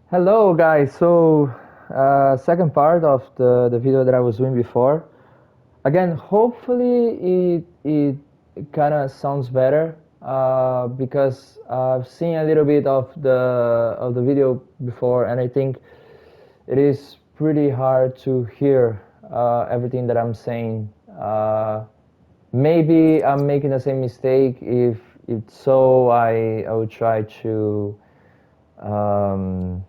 Hello guys, second part of the video that I was doing before. Again, hopefully it kind of sounds better because I've seen a little bit of the video before, and I think it is pretty hard to hear everything that I'm saying. Maybe I'm making the same mistake. If so, I will try to um,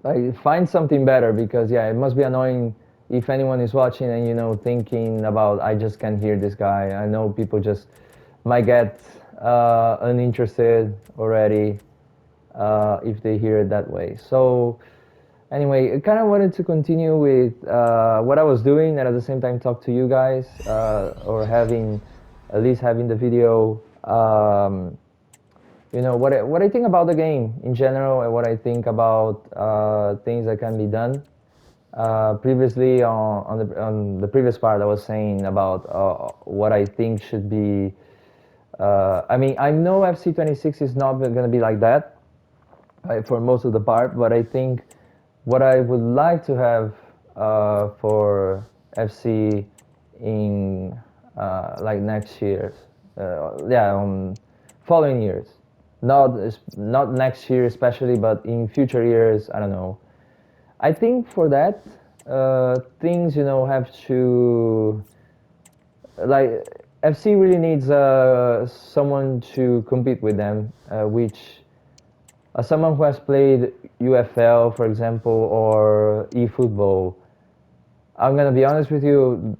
like find something better, because yeah, it must be annoying if anyone is watching and thinking about, I just can't hear this guy. I know people just might get uninterested already if they hear it that way. So anyway, I kind of wanted to continue with what I was doing, and at the same time talk to you guys, or having at least having the video. What I think about the game in general, and what I think about things that can be done. Previously on the previous part, I was saying about what I think should be. I mean, I know FC26 is not going to be like that, right, for most of the part, but I think what I would like to have for FC in like next year's, yeah, following years, not next year especially, but in future years. I don't know. I think for that, things have to, like, FC really needs someone to compete with them, which someone who has played UFL, for example, or eFootball. I'm gonna be honest with you.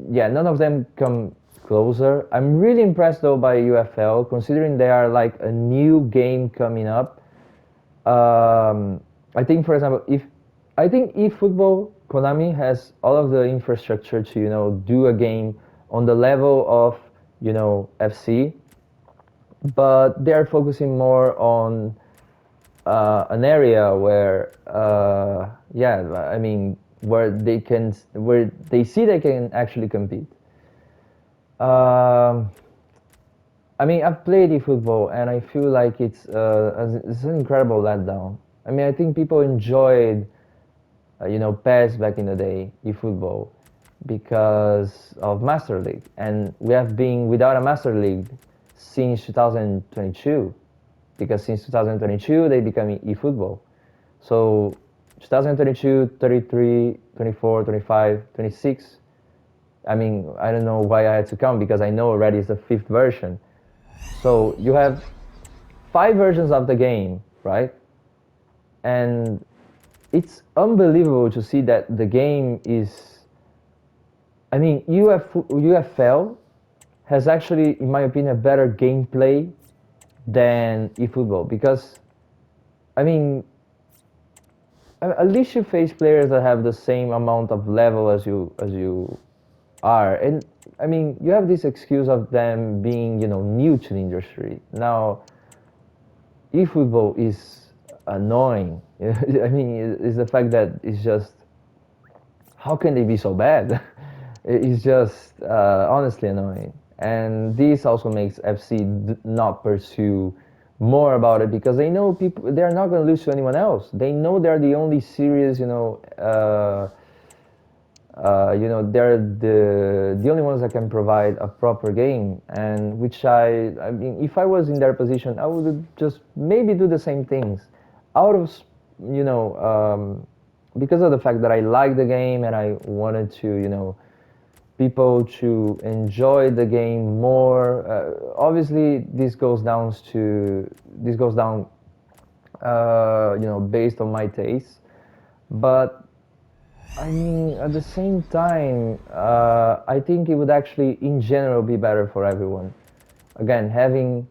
Yeah, none of them come closer. I'm really impressed though by UFL, considering they are like a new game coming up. I think, for example, if I think eFootball, Konami has all of the infrastructure to do a game on the level of FC, but they are focusing more on an area where yeah, I mean, where they see they can actually compete. Um, I mean, I've played eFootball and I feel like it's an incredible letdown. I mean, I think people enjoyed PES back in the day, eFootball, because of Master League, and we have been without a Master League since 2022, because since 2022 they became eFootball. So 2022, 33, 24, 25, 26. I mean, I don't know why I had to count, because I know already it's the fifth version. So you have five versions of the game, right? And it's unbelievable to see that the game is. I mean, UFL has actually, in my opinion, a better gameplay than eFootball, because I mean, at least you face players that have the same amount of level as you are, and I mean, you have this excuse of them being new to the industry. Now, eFootball is annoying. I mean, it's the fact that it's just, how can they be so bad? It's just honestly annoying, and this also makes FC not pursue more about it, because they know people, they're not going to lose to anyone else. They know they're the only serious, they're the only ones that can provide a proper game, and which I mean, if I was in their position, I would just maybe do the same things, out of you know because of the fact that I like the game, and I wanted to people to enjoy the game more. Obviously, this goes down based on my taste, but I mean, at the same time, I think it would actually, in general, be better for everyone. Again, having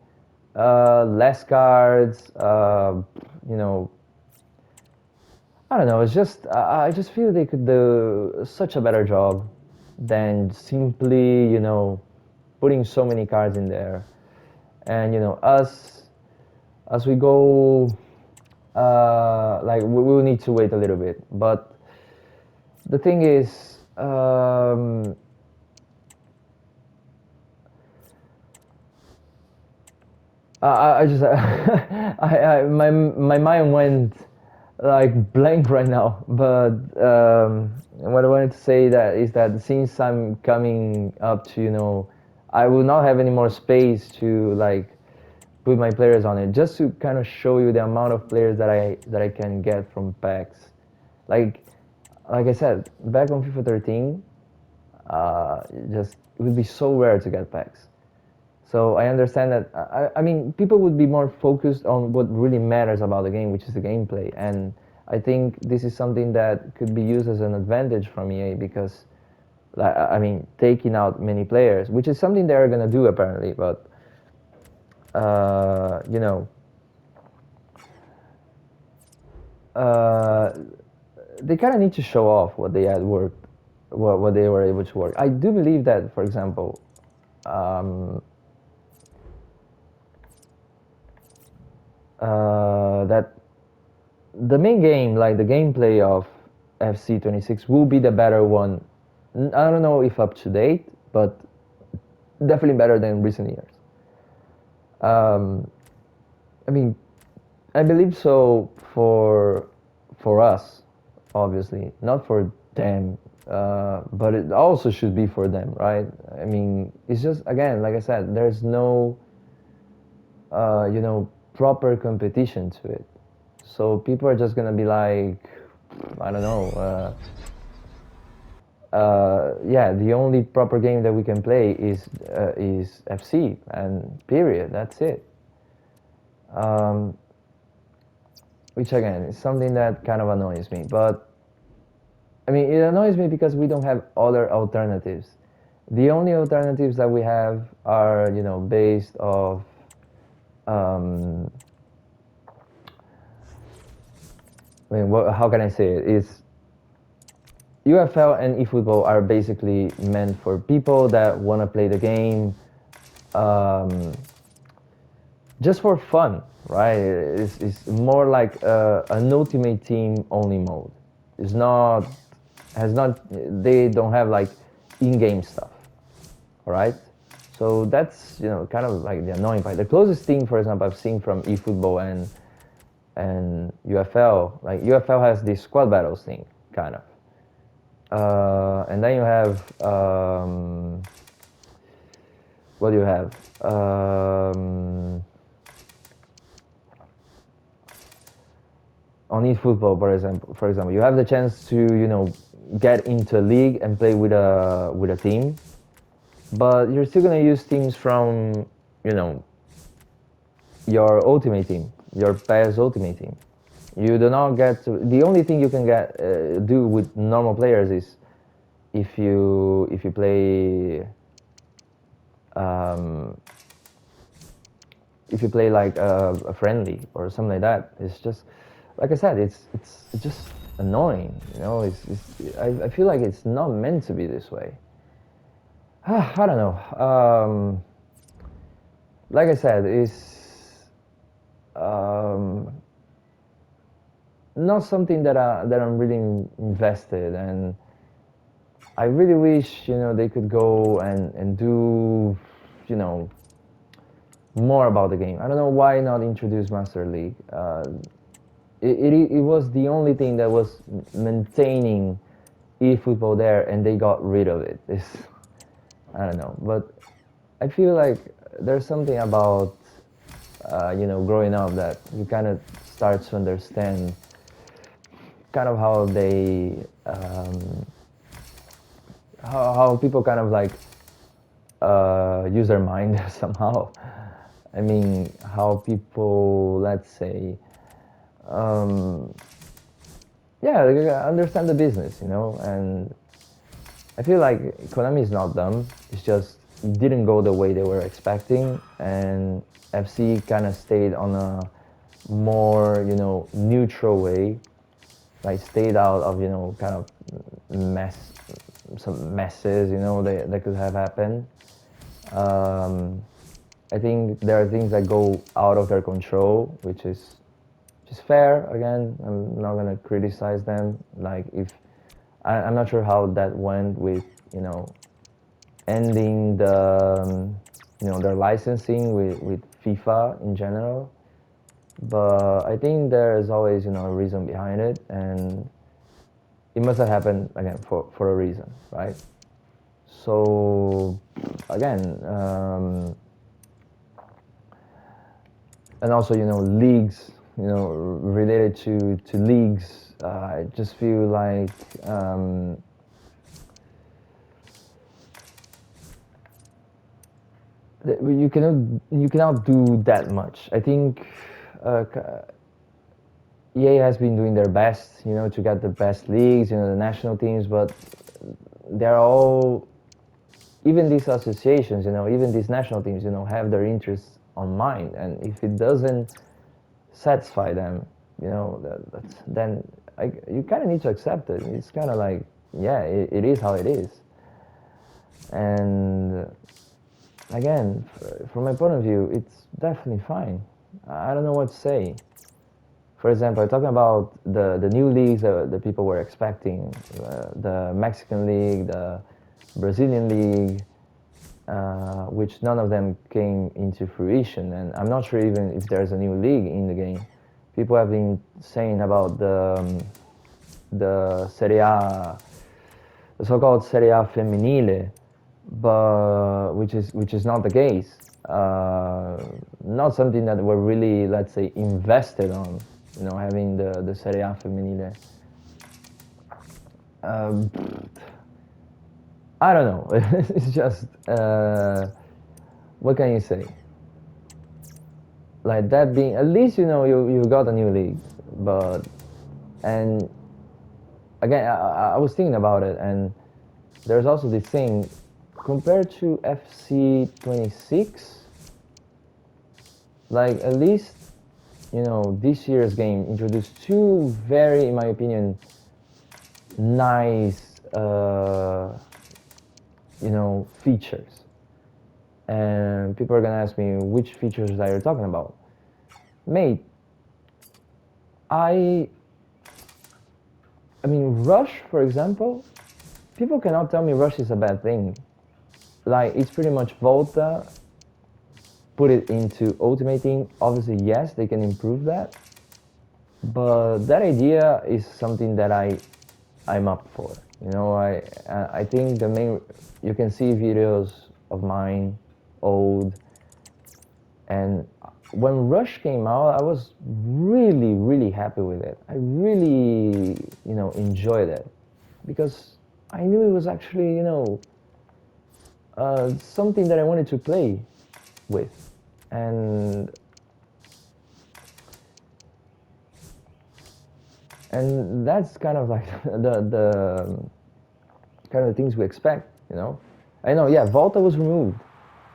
less cards, you know, I don't know. It's just I just feel they could do such a better job than simply putting so many cards in there. And as we go, like we will need to wait a little bit. But the thing is, I just my mind went like blank right now. But what I wanted to say that is that since I'm coming up to, I will not have any more space to like put my players on it. Just to kind of show you the amount of players that I can get from packs. Like like I said, back on FIFA 13, just it would be so rare to get packs. So I understand that. I mean, people would be more focused on what really matters about the game, which is the gameplay. And I think this is something that could be used as an advantage from EA because, I mean, taking out many players, which is something they're gonna do apparently. But uh, you know, uh, they kind of need to show off what they had worked, what they were able to work. I do believe that, for example, um, that the main game, like the gameplay of FC26, will be the better one. I don't know if up to date, but definitely better than recent years. Um, I mean, I believe so for us, obviously, not for them, but it also should be for them, right? I mean, it's just again, like I said, there's no proper competition to it. So people are just gonna be like, I don't know. Yeah, the only proper game that we can play is FC, and period. That's it. Um, which again is something that kind of annoys me. But I mean, it annoys me because we don't have other alternatives. The only alternatives that we have are, based off. Um, I mean, how can I say it? Is UFL and eFootball are basically meant for people that want to play the game um, just for fun, right? It's more like an ultimate team only mode. It's not has not they don't have like in-game stuff, all right? So that's kind of like the annoying part. The closest thing, for example, I've seen from eFootball and UFL, like UFL has this squad battles thing, kind of. And then you have what do you have? On eFootball, for example, you have the chance to get into a league and play with a team, but you're still gonna use teams from you know your ultimate team, your PES ultimate team. You do not get to. The only thing you can do with normal players is if you play um, if you play like a friendly or something like that. It's just like I said, it's just annoying. I feel like it's not meant to be this way. I don't know. Like I said, it's um, not something that I'm really invested, and I really wish they could go and do you know more about the game. I don't know why not introduce Master League. It was the only thing that was maintaining eFootball there, and they got rid of it. I don't know, but I feel like there's something about growing up that you kind of start to understand kind of how they how people kind of like use their mind somehow. I mean, how people, let's say, um, yeah, they understand the business, and I feel like Konami is not dumb. It's just it didn't go the way they were expecting, and FC kind of stayed on a more, neutral way, like stayed out of, kind of mess, some messes, that could have happened. Um, I think there are things that go out of their control, which is fair. Again, I'm not gonna criticize them. Like if I'm not sure how that went with you know ending their licensing with FIFA in general. But I think there is always, a reason behind it, and it must have happened again for a reason, right? So again, and also, leagues, related to leagues. I just feel like you cannot do that much. I think EA has been doing their best, to get the best leagues, the national teams, but they're all, even these associations, even these national teams, have their interests on mind, and if it doesn't satisfy them, then you kind of need to accept it. It's kind of like, yeah, it is how it is. And again, from my point of view, it's definitely fine. I don't know what to say. For example, talking about the new leagues that people were expecting, the Mexican League, the Brazilian League, which none of them came into fruition. And I'm not sure even if there's a new league in the game. People have been saying about the Serie A, the so-called Serie A Femminile, but which is not the case. Not something that we're really, let's say, invested on. Having the Serie A Femminile. Um, I don't know. It's just what can you say? Like that being, at least you got a new league, but and again I was thinking about it, and there's also this thing compared to FC 26. Like at least this year's game introduced two very, in my opinion, nice features. And people are gonna ask me which features that you're talking about, mate. I I mean, Rush, for example, people cannot tell me Rush is a bad thing. Like, it's pretty much Volta, put it into Ultimate Team. Obviously, yes, they can improve that. But that idea is something that I'm up for. I think the main, you can see videos of mine, old, and when Rush came out, I was really, really happy with it. I really, enjoyed it because I knew it was actually, something that I wanted to play with, and that's kind of like the kind of things we expect. I know, yeah, Volta was removed,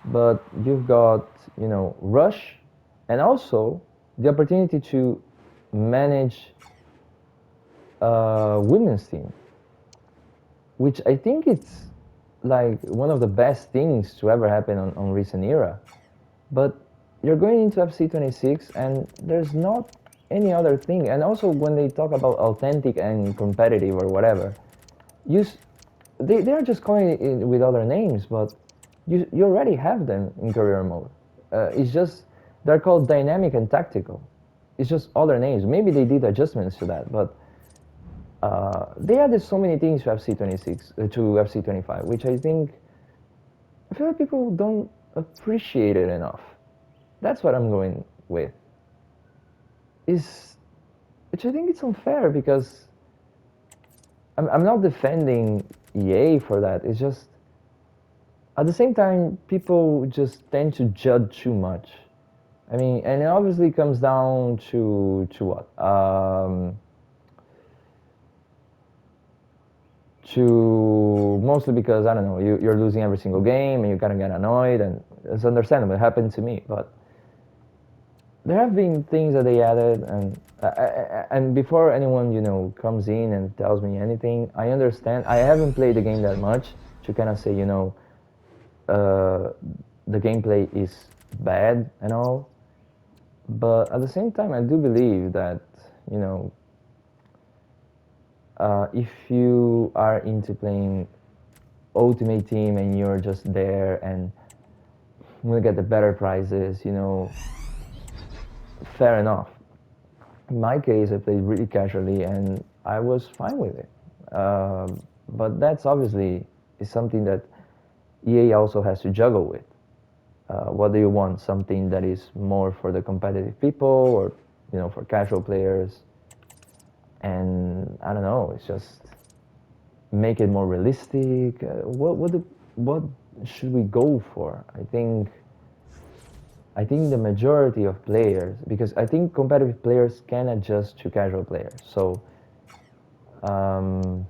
but you've got Rush, and also the opportunity to manage a women's team, which I think it's like one of the best things to ever happen on recent era. But you're going into FC 26, and there's not any other thing. And also, when they talk about authentic and competitive or whatever, you they're just calling it with other names, but you already have them in career mode. It's just they're called dynamic and tactical. It's just other names. Maybe they did adjustments to that, but they added so many things to FC 26 to FC 25, which I feel like people don't appreciate it enough. That's what I'm going with. Is Which I think it's unfair because I'm not defending EA for that. It's just at the same time people just tend to judge too much. I mean, and it obviously comes down to what? To mostly because I don't know, you're losing every single game and you kind of get annoyed, and it's understandable. It happened to me, but there have been things that they added, and before anyone comes in and tells me anything, I understand. I haven't played the game that much to kind of say uh, the gameplay is bad and all, but at the same time, I do believe that you know if you are into playing Ultimate Team and you're just there, and we'll get the better prices, fair enough. In my case, I played really casually and I was fine with it. But that's obviously is something that EA also has to juggle with. What do you want? Something that is more for the competitive people, or for casual players? And I don't know. It's just make it more realistic. What should we go for? I think the majority of players, because I think competitive players can adjust to casual players. So um,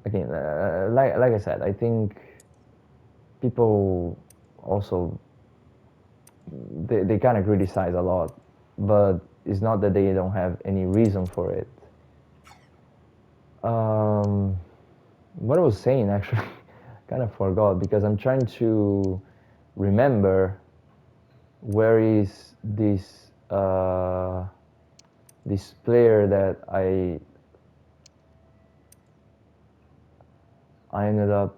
again, like I said, I think people also they kind of criticize a lot, but it's not that they don't have any reason for it. Um, what I was saying actually, kind of forgot because I'm trying to remember where is this player that I ended up,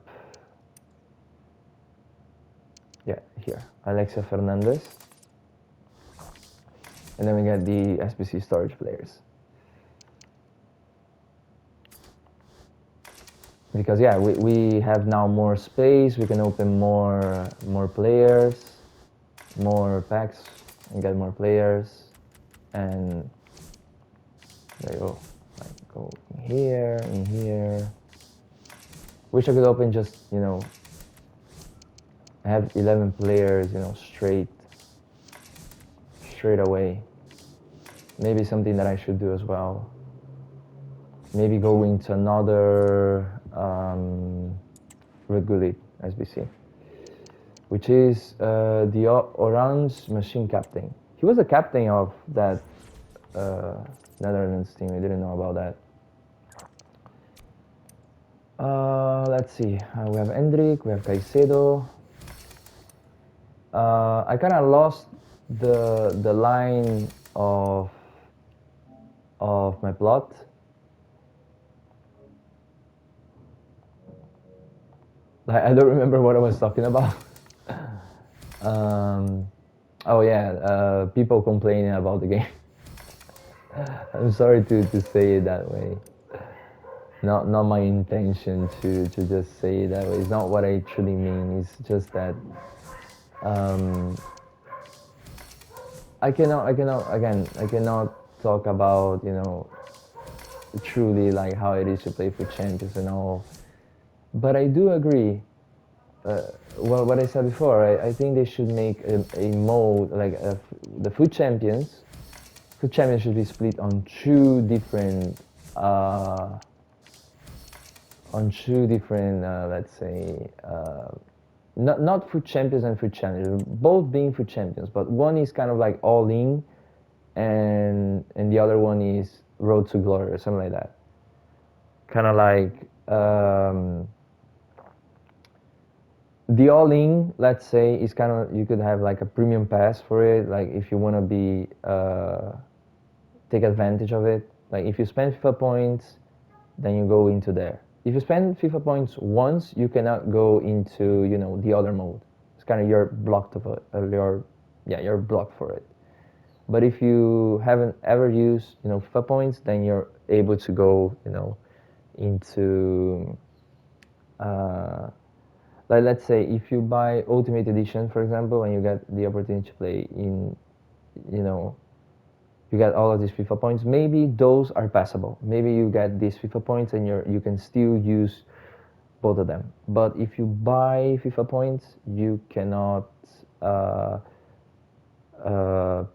yeah, here, Alexia Fernandez, and then we get the SBC storage players. Because yeah, we have now more space. We can open more players, more packs, and get more players. And there you go. Like go in here. Wish I could open just have 11 players, straight away. Maybe something that I should do as well. Maybe go into another Red Gullit SBC, which is the Orange Machine Captain. He was the captain of that uh, Netherlands team. I didn't know about that. Let's see. We have Endrick, we have Caicedo. I kind of lost the line of my plot. I don't remember what I was talking about. um, oh yeah, people complaining about the game. I'm sorry to say it that way. Not my intention to just say it that way. It's not what I truly mean. It's just that um, I cannot talk about truly like how it is to play for champions and all. But I do agree. Well, what I said before, I think they should make a mode like the food champions. Food champions should be split uh, on two different, let's say, not food champions and food challengers, both being food champions, but one is kind of like all in, and the other one is road to glory or something like that. Kind of like the all in, let's say, is kind of you could have like a premium pass for it, like if you want to be take advantage of it. Like if you spend FIFA points, then you go into there. If you spend FIFA points once, you cannot go into the other mode. It's kind of you're blocked of it. You're blocked for it. But if you haven't ever used FIFA points, then you're able to go into like let's say if you buy Ultimate Edition, for example, and you get the opportunity to play in you know you get all of these FIFA points. Maybe those are passable. Maybe you get these FIFA points and you can still use both of them. But if you buy FIFA points, you cannot uh,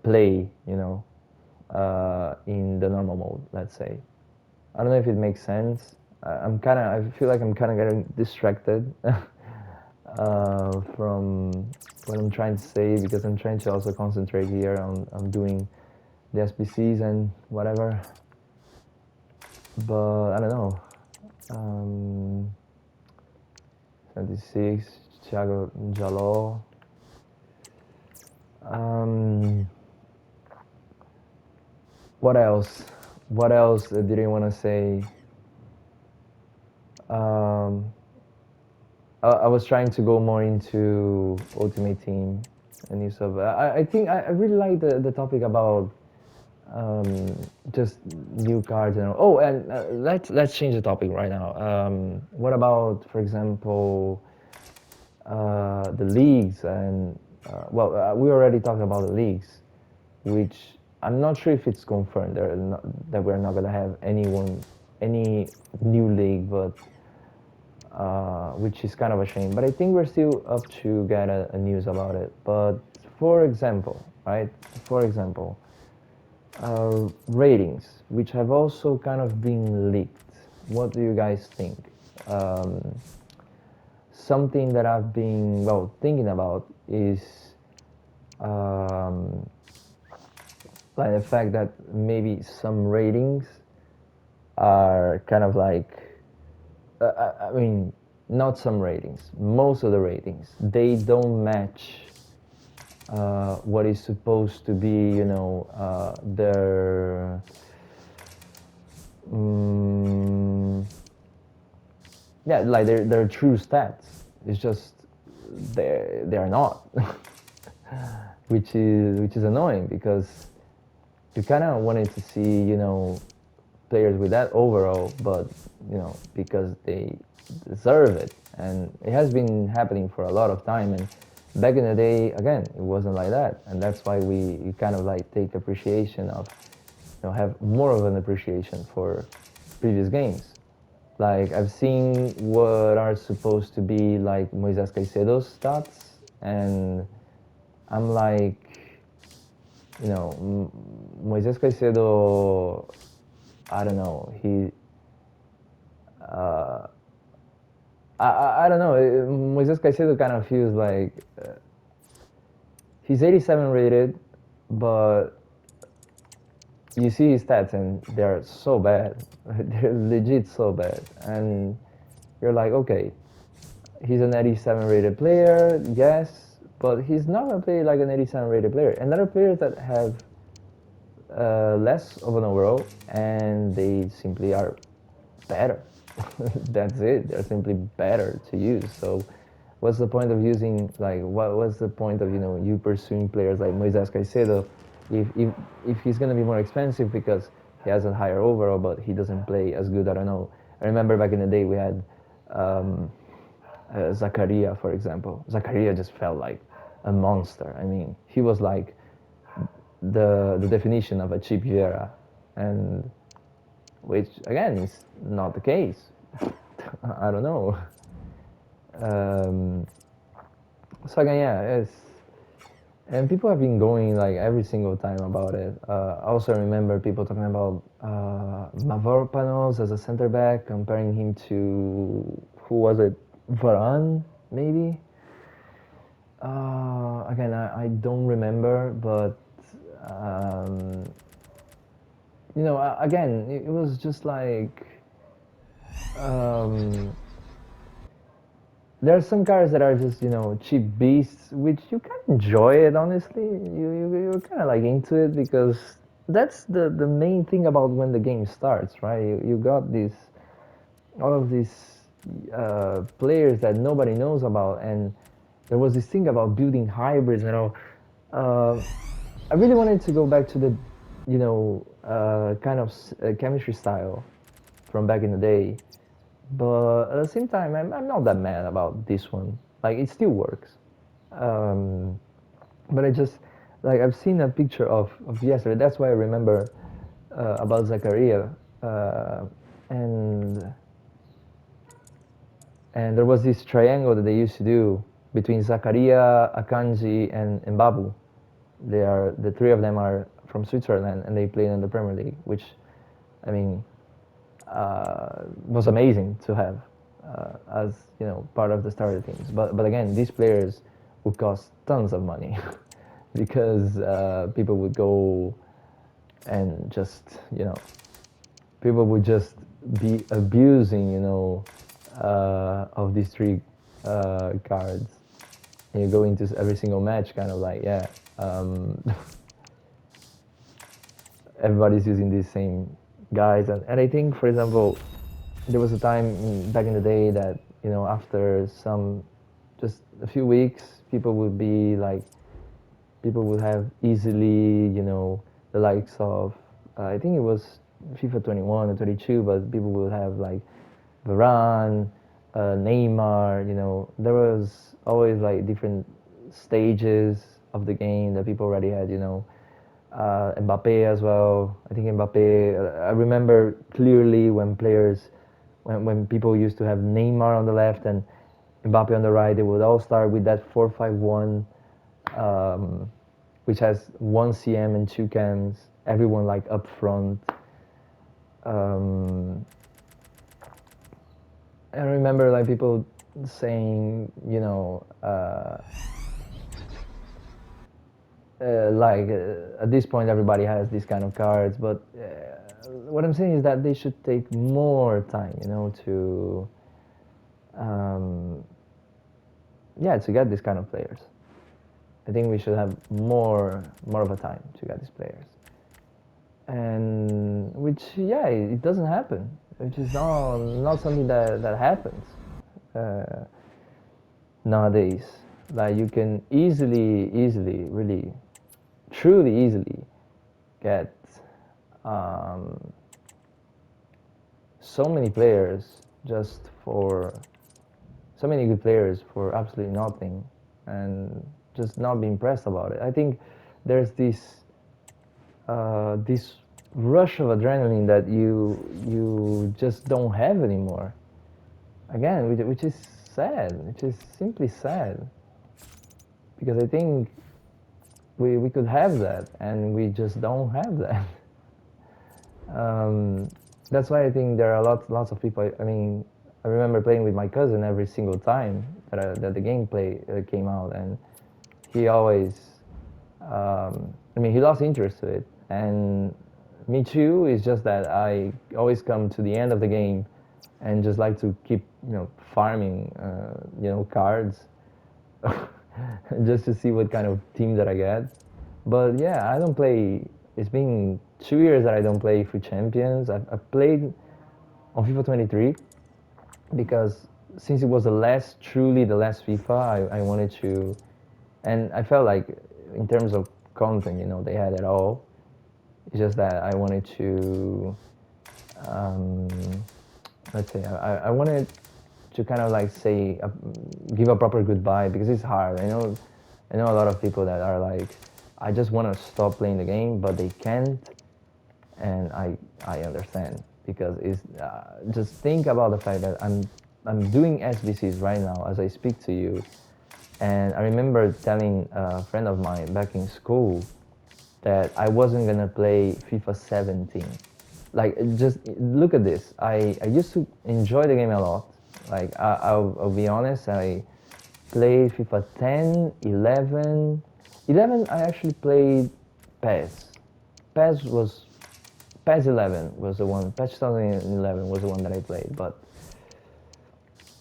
play, in the normal mode. Let's say. I don't know if it makes sense. I feel like I'm kind of getting distracted from what I'm trying to say because I'm trying to also concentrate here on doing the SBCs and whatever. But I don't know. Um, 76, Thiago Jaló. Um, what else? What else did I want to say? Um, I was trying to go more into Ultimate Team and new stuff. I think I really like the topic about just new cards and oh, and let's change the topic right now. What about, for example, the leagues and well, we already talked about the leagues, which I'm not sure if it's confirmed that we're not gonna have any new league, but which is kind of a shame. But I think we're still up to get a news about it. But for example, right? For example, ratings, which have also kind of been leaked. What do you guys think? Um, Something that I've been well thinking about is um, like the fact that maybe some ratings are kind of like I mean, not some ratings. Most of the ratings they don't match what is supposed to be, their mm, yeah, like their true stats. It's just they are not, which is annoying because you kind of wanted to see players with that overall, but because they deserve it, and it has been happening for a lot of time. And back in the day, again, it wasn't like that, and that's why we kind of like take appreciation of, have more of an appreciation for previous games. Like I've seen what are supposed to be like Moises Caicedo's stats, and I'm like, Moises Caicedo, I don't know. Uh, I don't know. Moises Caicedo kind of feels like he's 87 rated, but you see his stats and they're so bad. They're legit so bad. And you're like, okay, he's an 87 rated player, yes, but he's not going to play like an 87 rated player. And there are players that have less of an overall and they simply are better. That's it. They're simply better to use. So, what's the point of using like what's the point of you pursuing players like Moises Caicedo if he's gonna be more expensive because he has a higher overall but he doesn't play as good? I don't know. I remember back in the day we had um, Zakaria, for example. Zakaria just felt like a monster. I mean, he was like the definition of a cheap Vieira, and which again is not the case. I don't know. Um, so again, yeah, it's and people have been going like every single time about it. I also remember people talking about Mavropanos as a center back, comparing him to who was it, Varane maybe. Again, I don't remember, but um, again, it was just like um, there are some cars that are just cheap beasts, which you can enjoy it. Honestly, you're kind of like into it because that's the main thing about when the game starts, right? You got these all of these players that nobody knows about, and there was this thing about building hybrids and all. Uh, I really wanted to go back to the kind of chemistry style from back in the day, but at the same time, I'm not that mad about this one. Like it still works. Um, but I just like I've seen a picture of yesterday. That's why I remember about Zakaria, uh, and and there was this triangle that they used to do between Zakaria, Akanji, and Mbabu. The three of them are from Switzerland, and they played in the Premier League, which I mean was amazing to have as part of the starter teams. But again, these players would cost tons of money because people would go and just people would just be abusing of these three cards. And you go into every single match kind of like yeah. Everybody's using these same guys, and I think, for example, there was a time back in the day that after some, just a few weeks, people would be like, people would have easily, the likes of, I think it was FIFA 21 or 22, but people would have like Varane, Neymar. There was always like different stages of the game that people already had. Mbappe as well. I think Mbappe. I remember clearly when players, when people used to have Neymar on the left and Mbappe on the right, they would all start with that 4-5-1, um, which has one CM and two cams. Everyone like up front. Um, I remember like people saying, at this point everybody has these kind of cards, but what I'm saying is that they should take more time, to um, yeah, to get these kind of players. I think we should have more of a time to get these players, and which, yeah, it doesn't happen, which is not something that happens uh, nowadays. Like you can easily, really, truly easily get um, so many players just for so many good players for absolutely nothing, and just not be impressed about it. I think there's this rush of adrenaline that you just don't have anymore. Again, which is sad, which is simply sad, because I think we could have that, and we just don't have that. Um, that's why I think there are lots of people. I mean, I remember playing with my cousin every single time that the gameplay came out, and he always, I mean, he lost interest to it, and me too. It's just that I always come to the end of the game and just like to keep, farming, cards, just to see what kind of team that I get. But yeah, I don't play. It's been 2 years that I don't play for Champions. I've played on FIFA 23 because since it was truly the last FIFA, I wanted to, and I felt like in terms of content, they had it all. It's just that I wanted to, um, let's say, I wanted to kind of like say, give a proper goodbye, because it's hard. I know a lot of people that are like, I just want to stop playing the game, but they can't, and I understand, because it's just think about the fact that I'm doing SBCs right now as I speak to you, and I remember telling a friend of mine back in school that I wasn't gonna play FIFA 17. Like, just look at this. I used to enjoy the game a lot. Like, I'll be honest, I played FIFA 10, 11. 11, I actually played PES. PES was PES 11 was the one. PES 2011 was the one that I played. But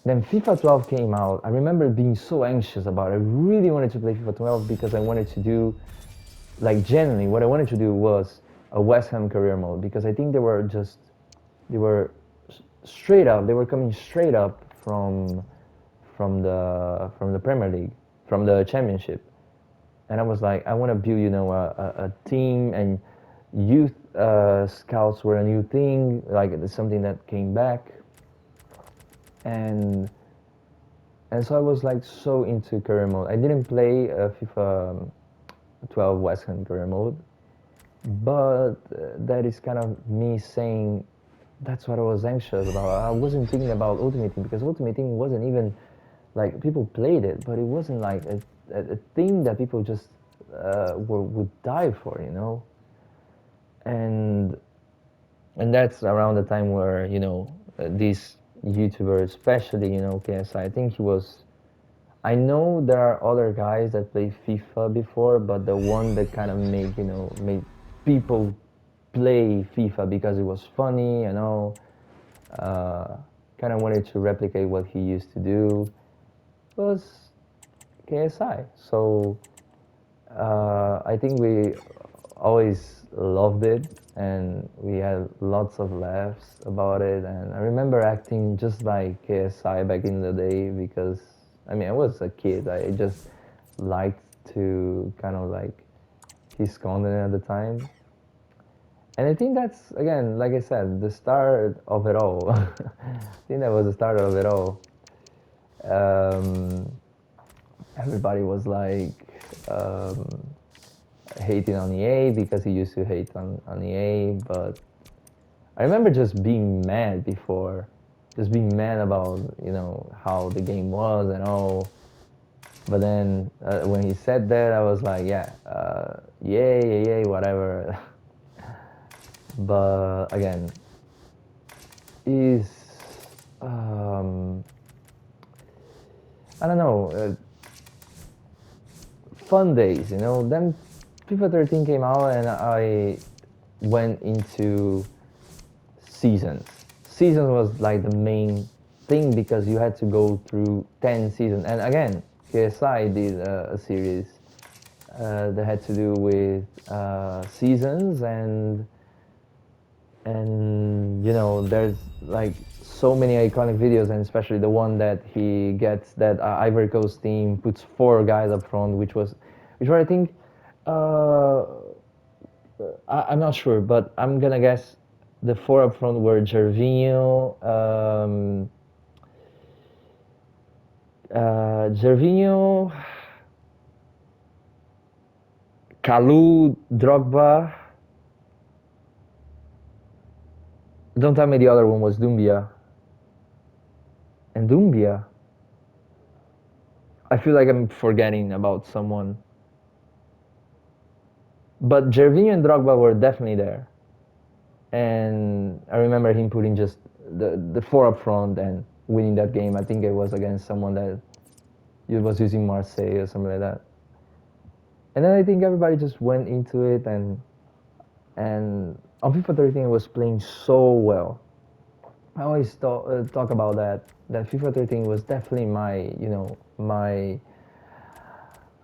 then FIFA 12 came out. I remember being so anxious about it. I really wanted to play FIFA 12 because I wanted to do, like, genuinely, what I wanted to do was a West Ham career mode, because I think they were straight up. They were coming straight up from the Premier League, from the Championship, and I was like, I want to build, a team, and youth scouts were a new thing, like it's something that came back, and so I was like so into career mode. I didn't play FIFA 12 West Ham career mode, but that is kind of me saying that's what I was anxious about. I wasn't thinking about Ultimate Team, because Ultimate Team wasn't even like, people played it, but it wasn't like a thing that people just would die for, and that's around the time where, these YouTubers, especially, KSI. I think he was. I know there are other guys that played FIFA before, but the one that kind of made people play FIFA because it was funny, uh, kind of wanted to replicate what he used to do, was KSI. So I think we always loved it, and we had lots of laughs about it. And I remember acting just like KSI back in the day because I mean I was a kid. I just liked to kind of like his content at the time. And I think that's again, like I said, the start of it all. I think that was the start of it all. Um, Everybody was like um, hating on EA because he used to hate on EA, but I remember just being mad before, just being mad about how the game was and all. But then when he said that, I was like, yeah, yay, yay, yay, whatever. But again, is um, I don't know, fun days. Then FIFA 13 came out and I went into seasons. Seasons was like the main thing because you had to go through 10 seasons. And again, KSI did a series that had to do with seasons and there's like so many iconic videos, and especially the one that he gets that Ivory Coast team puts four guys up front, which were I think uh, I'm not sure, but I'm gonna guess the four up front were Gervinho, Gervinho, Kalou, Drogba. Don't tell me the other one was Dumbia. And Dumbia, I feel like I'm forgetting about someone. But Gervinho and Drogba were definitely there. And I remember him putting just the four up front and winning that game. I think it was against someone that was using Marseille or something like that. And then I think everybody just went into it, and on FIFA 13 it was playing so well. I always talk about that FIFA 13 was definitely my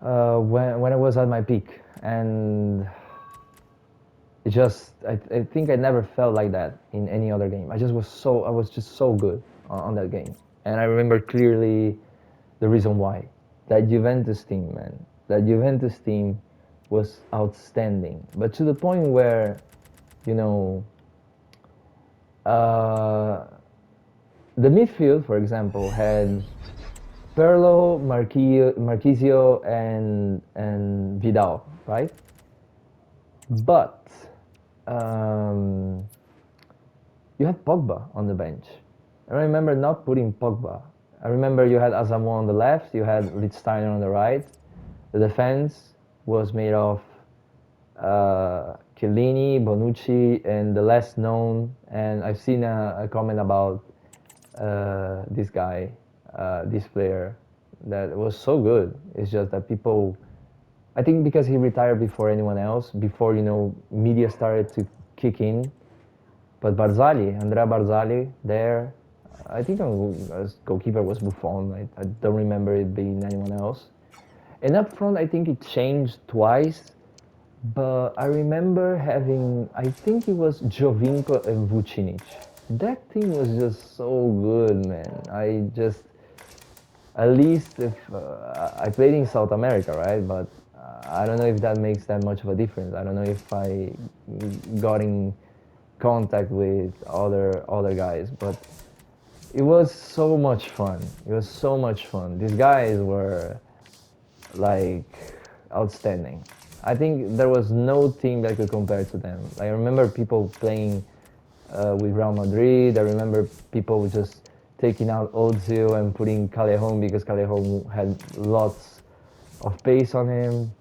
when I was at my peak, and I think I never felt like that in any other game. I was just so good on that game, and I remember clearly the reason why. That Juventus team, man, that Juventus team was outstanding, but to the point where you know uh, the midfield, for example, had Perlo, Marquisio, and Vidal, right? But um, you had Pogba on the bench. I remember not putting Pogba. I remember you had Asamoah on the left, you had Lichtsteiner on the right. The defense was made of Chiellini, Bonucci, and the less known. And I've seen a comment about this guy, this player, that was so good. It's just that people, I think because he retired before anyone else, before media started to kick in. But Barzali, Andrea Barzali, there, I think as goalkeeper was Buffon. I don't remember it being anyone else. And up front, I think it changed twice. But I remember having, I think it was Jovinko and Vucinic. That team was just so good, man. At least if I played in South America, right? But I don't know if that makes that much of a difference. I don't know if I got in contact with other guys, but it was so much fun. It was so much fun. These guys were like outstanding. I think there was no team that could compare to them. I remember people playing with Real Madrid. I remember people just taking out Ozil and putting Callejon because Callejon had lots of pace on him.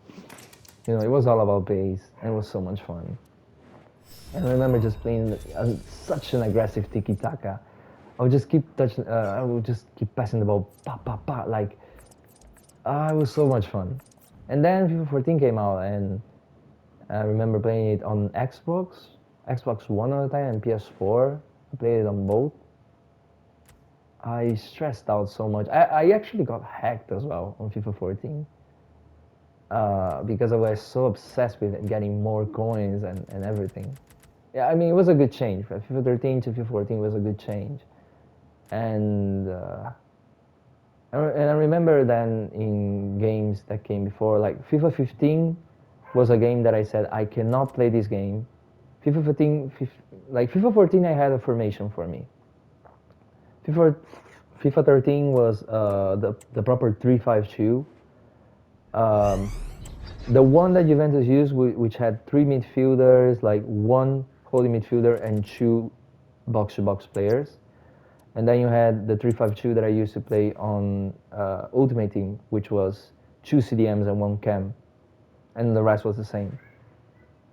It was all about pace, and it was so much fun. And I remember just playing such an aggressive tiki taka. I would just keep touching. I would just keep passing the ball, pa pa pa. Like it was so much fun. And then FIFA 14 came out, and I remember playing it on Xbox One at the time, and PS4. I played it on both. I stressed out so much. I actually got hacked as well on FIFA 14. because I was so obsessed with getting more coins and everything. Yeah, I mean, it was a good change. From FIFA 13 to FIFA 14 was a good change. And and I remember then in games that came before, like FIFA 15 was a game that I said I cannot play this game. FIFA 15, like FIFA 14, I had a formation for me. FIFA, FIFA 13 was the proper 3-5-2. Um, the one that Juventus used, which had three midfielders, like one holding midfielder and two box-to-box players. And then you had the 3-5-2 that I used to play on Ultimate Team, which was two CDMs and one cam, and the rest was the same.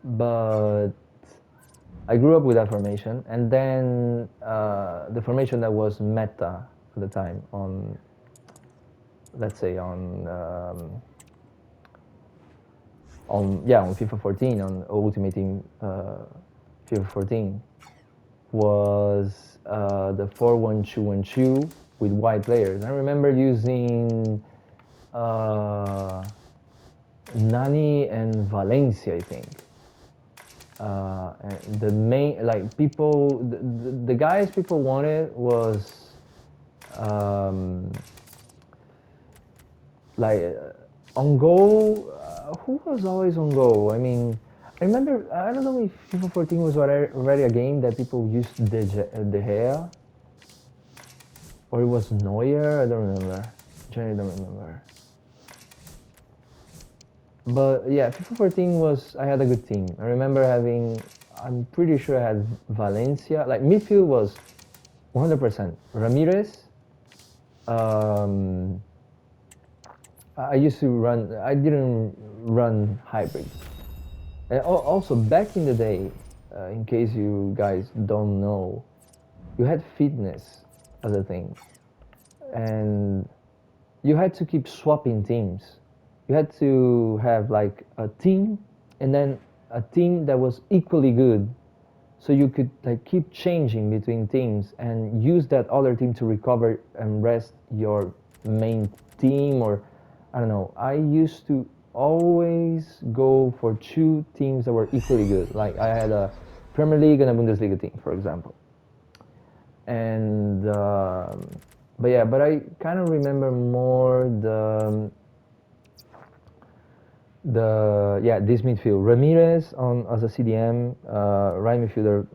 But I grew up with that formation, and then the formation that was meta at the time on, let's say on FIFA 14 on Ultimate Team FIFA 14 was the 4-1-2-1-2 with wide players. I remember using uh, Nani and Valencia, I think. And the main, like people, the guys people wanted was um, like on goal. Who was always on goal? I mean, I remember. I don't know if FIFA 14 was already a game that people used De Gea, or it was Neuer. I don't remember. Generally, don't remember. But yeah, FIFA 14 was. I had a good team. I remember having. I'm pretty sure I had Valencia. Like midfield was 100%. Ramirez. Um, I used to run. I didn't run hybrids. And also back in the day, in case you guys don't know, you had fitness as a thing, and you had to keep swapping teams. You had to have like a team, and then a team that was equally good, so you could like keep changing between teams and use that other team to recover and rest your main team. Or I don't know, I used to always go for two teams that were equally good. Like I had a Premier League and a Bundesliga team, for example. And but yeah, but I kind of remember more the yeah, this midfield, Ramirez on as a CDM, right midfielder.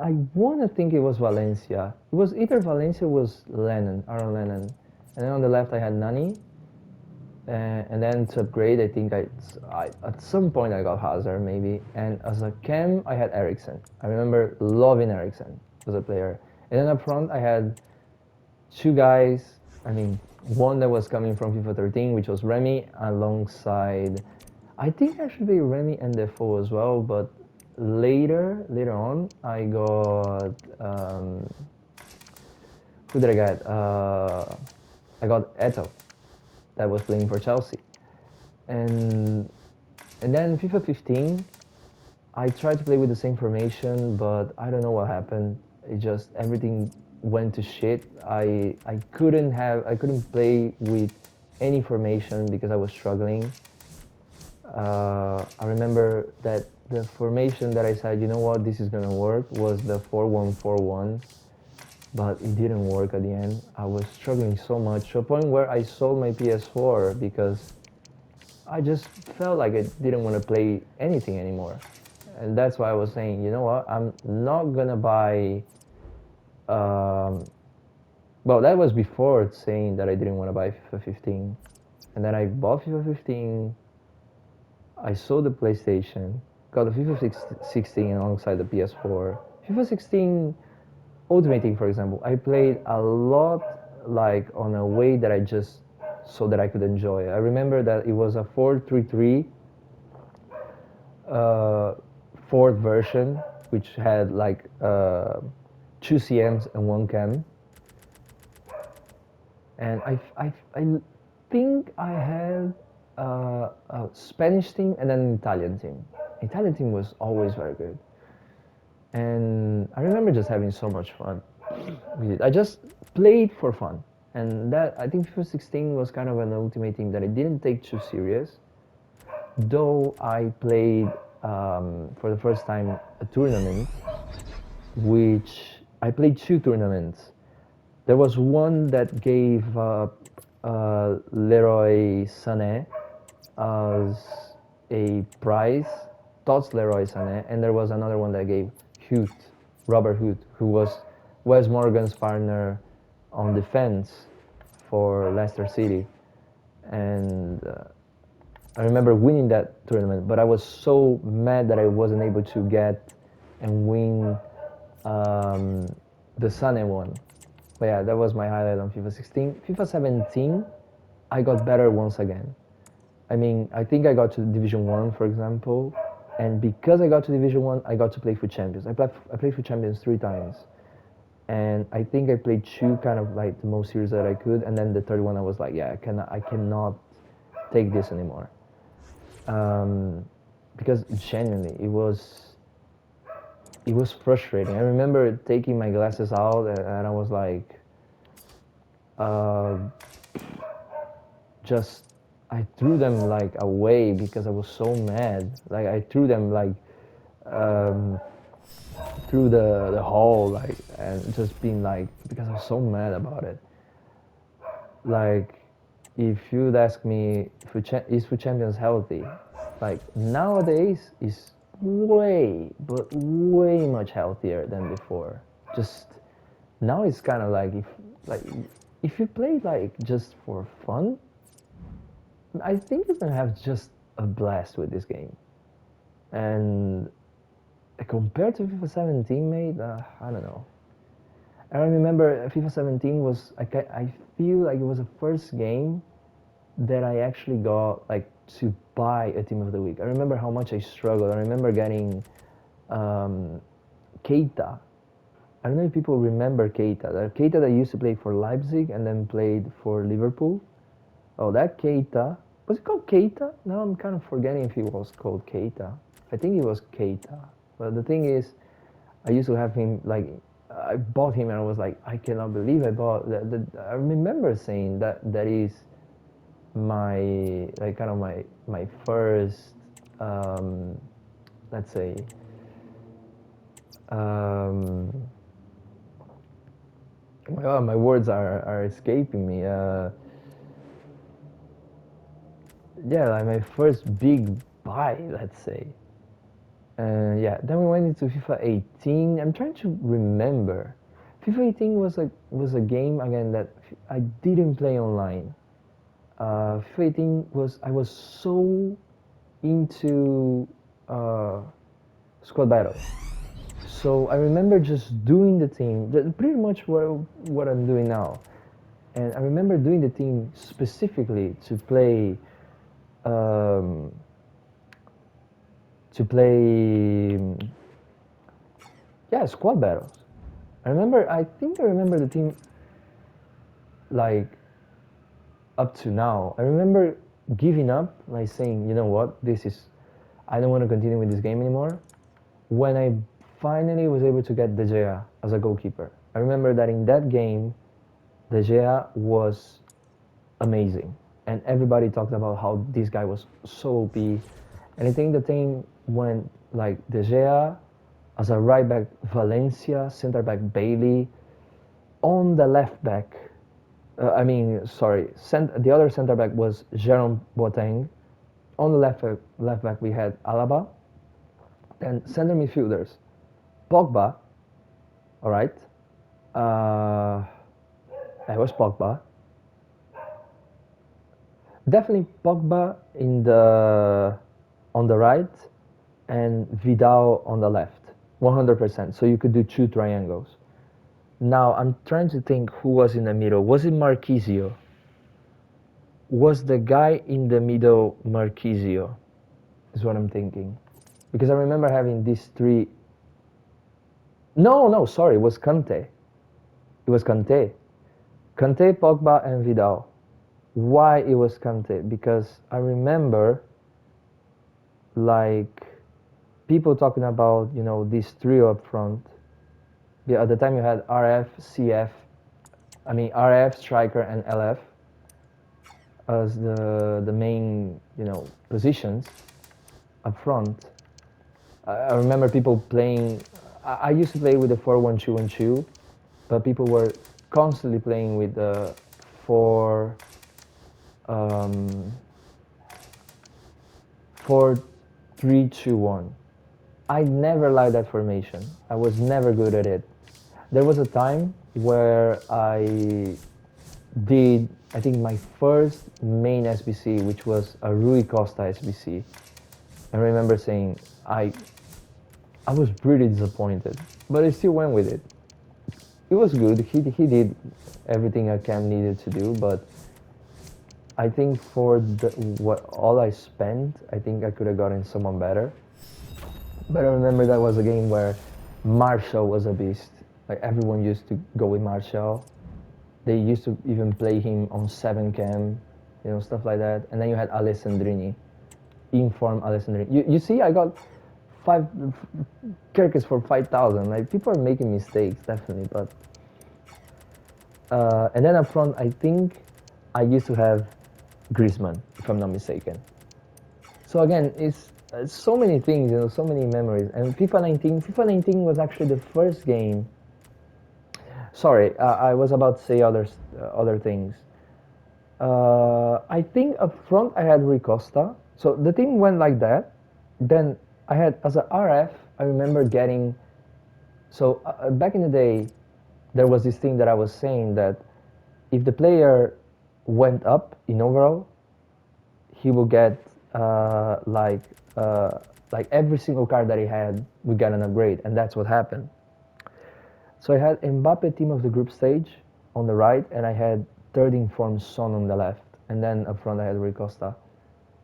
I want to think it was Valencia. It was either Valencia or was Lennon, Aaron Lennon, and then on the left I had Nani, and then to upgrade, I think I at some point I got Hazard maybe, and as a cam I had Ericsson. I remember loving Ericsson as a player, and then up front I had two guys. I mean, one that was coming from FIFA 13, which was Remy, alongside. I think I should be Remy and Defoe as well, but later on, I got who did I get? I got Eto, that was playing for Chelsea, and then FIFA 15. I tried to play with the same formation, but I don't know what happened. It just everything went to shit. I couldn't play with any formation because I was struggling. I remember that the formation that I said, you know what, this is gonna work, was the 4-1-4-1, but it didn't work at the end. I was struggling so much to a point where I sold my PS4 because I just felt like I didn't want to play anything anymore. And that's why I was saying, you know what, I'm not gonna buy. Um, well, that was before saying that I didn't want to buy FIFA 15. And then I bought FIFA 15. I sold the PlayStation, got the FIFA 16 alongside the PS4. FIFA 16 Ultimate Team, for example, I played a lot like on a way that I just so that I could enjoy it. I remember that it was a 4-3-3 uh, fourth version, which had like two CMs and one cam. And I think I had a Spanish team and then an Italian team. Italian team was always very good, and I remember just having so much fun with it. I just played for fun, and that I think FIFA 16 was kind of an ultimate team that I didn't take too serious. though I played for the first time a tournament, which I played two tournaments. There was one that gave Leroy Sané as a prize, Tots Leroy Sané, and there was another one that gave Hoot, Robert Hoot, who was Wes Morgan's partner on defense for Leicester City. And I remember winning that tournament, but I was so mad that I wasn't able to get and win um, the Sané one. But yeah, that was my highlight on FIFA 16. FIFA 17, I got better once again. I mean, I think I got to Division One, for example, and because I got to Division One, I got to play for Champions. I played for Champions three times, and I think I played two kind of like the most serious that I could, and then the third one I was like, yeah, I cannot take this anymore, um, because genuinely it was frustrating. I remember taking my glasses out, and I was like, uh, just I threw them like away because I was so mad. Like I threw them like um, through the hall, like, and just being like, because I was so mad about it. Like, if you'd ask me, is Food Champions healthy? Like nowadays is way, but way much healthier than before. Just now it's kind of like if you play like just for fun, I think you're gonna have just a blast with this game. And compared to FIFA 17, mate, I don't know. I remember FIFA 17 was I feel like it was the first game that I actually got like to buy a team of the week. I remember how much I struggled. I remember getting um, Keita. I don't know if people remember Keita. The Keita that used to play for Leipzig and then played for Liverpool. Oh, that Keita. Was it called Keita? Now I'm kind of forgetting if it was called Keita. I think it was Keita. But the thing is, I used to have him like I bought him and I was like, I cannot believe I bought that. I remember saying that that is my like kind of my first let's say um, well, my words are escaping me. Yeah, like my first big buy, let's say. Yeah, then we went into FIFA 18. I'm trying to remember. FIFA 18 was a game again that I didn't play online. FIFA 18 was I was so into uh, squad battles. So I remember just doing the team, pretty much what I'm doing now. And I remember doing the team specifically um, to play yeah, squad battles. I think I remember the team like up to now. I remember giving up, like saying, you know what, I don't want to continue with this game anymore. When I finally was able to get De Gea as a goalkeeper, I remember that in that game, De Gea was amazing, and everybody talked about how this guy was so OP. And I think the team went like De Gea as a right back, Valencia, center back Bailey, on the left back. Sorry, the other center back was Jerome Boateng. On the left back we had Alaba. Then center midfielders, Pogba. All right, uh, that was Pogba. Definitely Pogba in the on the right and Vidal on the left. 100%. So you could do two triangles. Now I'm trying to think who was in the middle. Was it Marquisio? Was the guy in the middle Marquisio? Is what I'm thinking. Because I remember having these three. No, no, sorry, it was Kante. It was Kante. Kante, Pogba, and Vidal. Why it was Kante? Because I remember like people talking about these trio up front. Yeah, at the time you had RF, CF, I mean RF, striker, and LF. as the main positions up front. I remember people playing. I used to play with the 4-1-2-1-2, but people were constantly playing with the 4 um, 4-3-2-1. I never liked that formation. I was never good at it. There was a time where I did, I think, my first main SBC, which was a Rui Costa SBC. I remember saying I was pretty disappointed, but I still went with it. It was good. He did everything a Cam needed to do, but I think for what all I spent, I think I could have gotten someone better. But I remember that was a game where Marshall was a beast. Like everyone used to go with Marshall. They used to even play him on 7 cam, stuff like that. And then you had Alessandrini, inform Alessandrini. You see, I got five Kirkis for 5,000. Like people are making mistakes, definitely. But and then up front, I think I used to have Griezmann, if I'm not mistaken. So again, it's so many things, so many memories. And FIFA 19 was actually the first game. Sorry, I was about to say other things. I think up front I had Rui Costa. So the team went like that. Then I had as a RF. I remember getting. So back in the day, there was this thing that I was saying that if the player went up in overall, he will get uh, like every single card that he had would get an upgrade, and that's what happened. So I had Mbappe team of the group stage on the right, and I had third informed Son on the left, and then up front I had Rui Costa.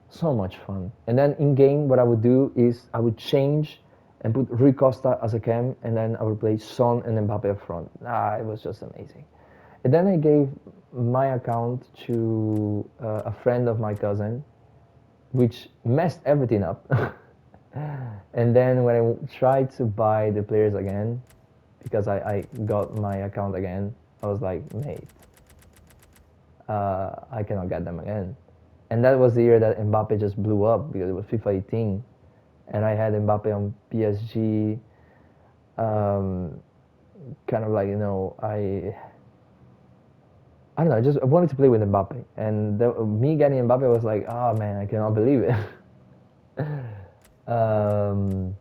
So much fun. And then in game, what I would do is I would change and put Rui Costa as a cam, and then I would play Son and Mbappe up front. It was just amazing. And then I gave my account to a friend of my cousin, which messed everything up. And then when I tried to buy the players again, because I got my account again, I was like, mate, I cannot get them again. And that was the year that Mbappe just blew up because it was FIFA 18, and I had Mbappe on PSG. Um, kind of like I don't know. I wanted to play with Mbappe, and me getting Mbappe was like, oh man, I cannot believe it. um,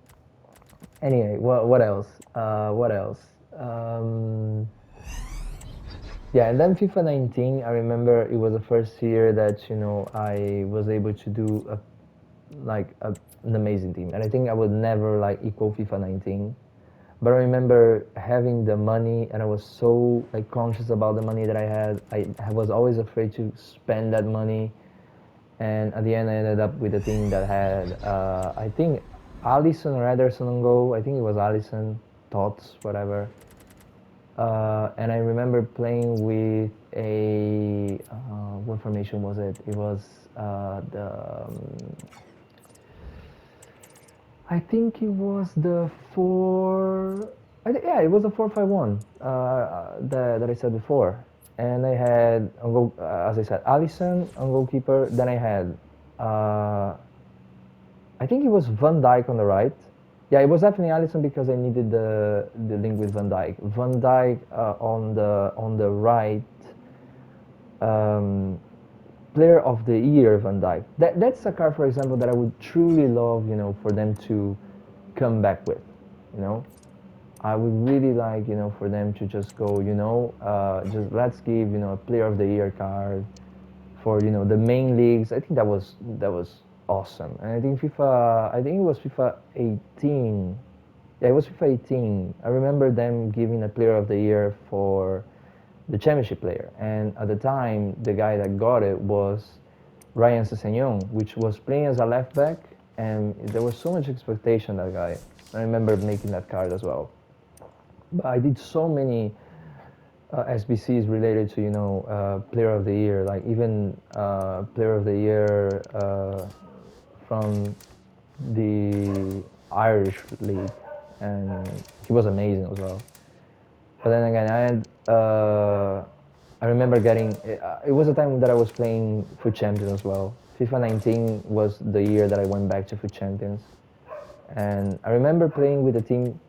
anyway, what else? What else? Um, yeah, and then FIFA 19. I remember it was the first year that I was able to do an amazing team, and I think I would never like equal FIFA 19. But I remember having the money, and I was so like conscious about the money that I had. I was always afraid to spend that money, and at the end I ended up with a team that had I think Allison or Ederson on goal. I think it was Allison, Tots, whatever. And I remember playing with a what formation was it? It was the I think it was the four. Yeah, it was the 4-5-1 that I said before. And I had as I said, Allison on goalkeeper. Then I had uh, I think it was Van Dijk on the right. Yeah, it was definitely Allison because I needed the link with Van Dijk. Van Dijk on the right. Um, Player of the year Van Dijk. That's a card, for example, that I would truly love, for them to come back with. You know, I would really like, for them to just go, just let's give, a player of the year card for, the main leagues. I think that was awesome. And I think I think it was FIFA 18. Yeah, it was FIFA 18. I remember them giving a player of the year for the championship player. And at the time, the guy that got it was Ryan Sessegnon, which was playing as a left back, and there was so much expectation that guy. I remember making that card as well. But I did so many SBCs related to player of the year, like even player of the year from the Irish league, and he was amazing as well. But then again, I had I remember getting. It was a time that I was playing Foot Champions as well. FIFA 19 was the year that I went back to Foot Champions, and I remember playing with a team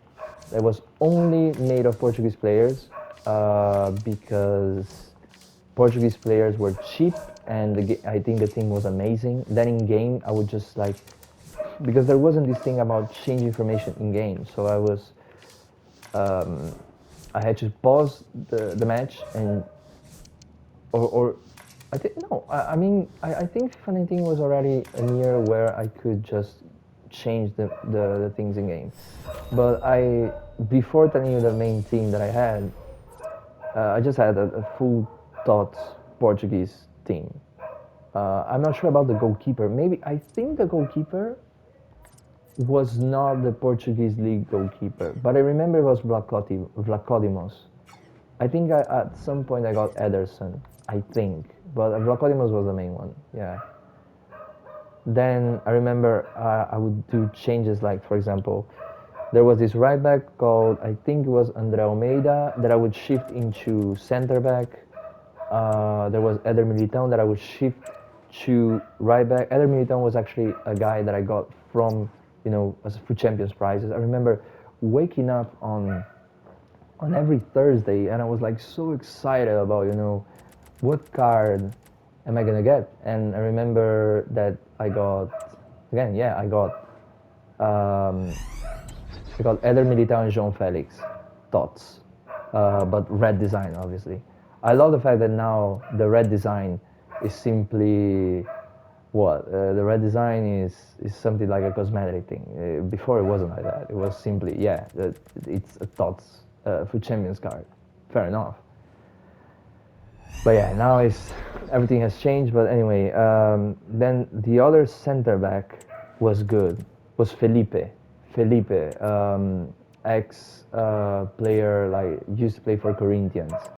that was only made of Portuguese players, because Portuguese players were cheap, and I think the team was amazing. Then in game, I would just like, because there wasn't this thing about change information in game, so I had to pause the match and or I think no. I mean, I think FIFA 19 was already a year where I could just change the things in game. But before telling you the main team that I had, I just had a full thought Portuguese team. I'm not sure about the goalkeeper. Maybe I think the goalkeeper was not the Portuguese league goalkeeper, but I remember it was Vlachodimos. I think at some point I got Ederson, I think, but Vlachodimos was the main one. Yeah. Then I remember I would do changes like, for example, there was this right back called, I think it was Andre Almeida, that I would shift into center back. There was Eder Militão that I would shift to right back. Eder Militão was actually a guy that I got from, as for Champions prizes. I remember waking up on every Thursday, and I was like so excited about, what card am I gonna get? And I remember that I got, again, yeah, um, I got Eder Militao and João Felix, thoughts, but red design, obviously. I love the fact that now the red design is simply what the red design is something like a cosmetic thing. Before it wasn't like that. It was simply, yeah, it's a thoughts for Champions card. Fair enough. But yeah, now it's everything has changed. But anyway, then the other center back was good. Was Felipe. Felipe, ex player, like used to play for Corinthians.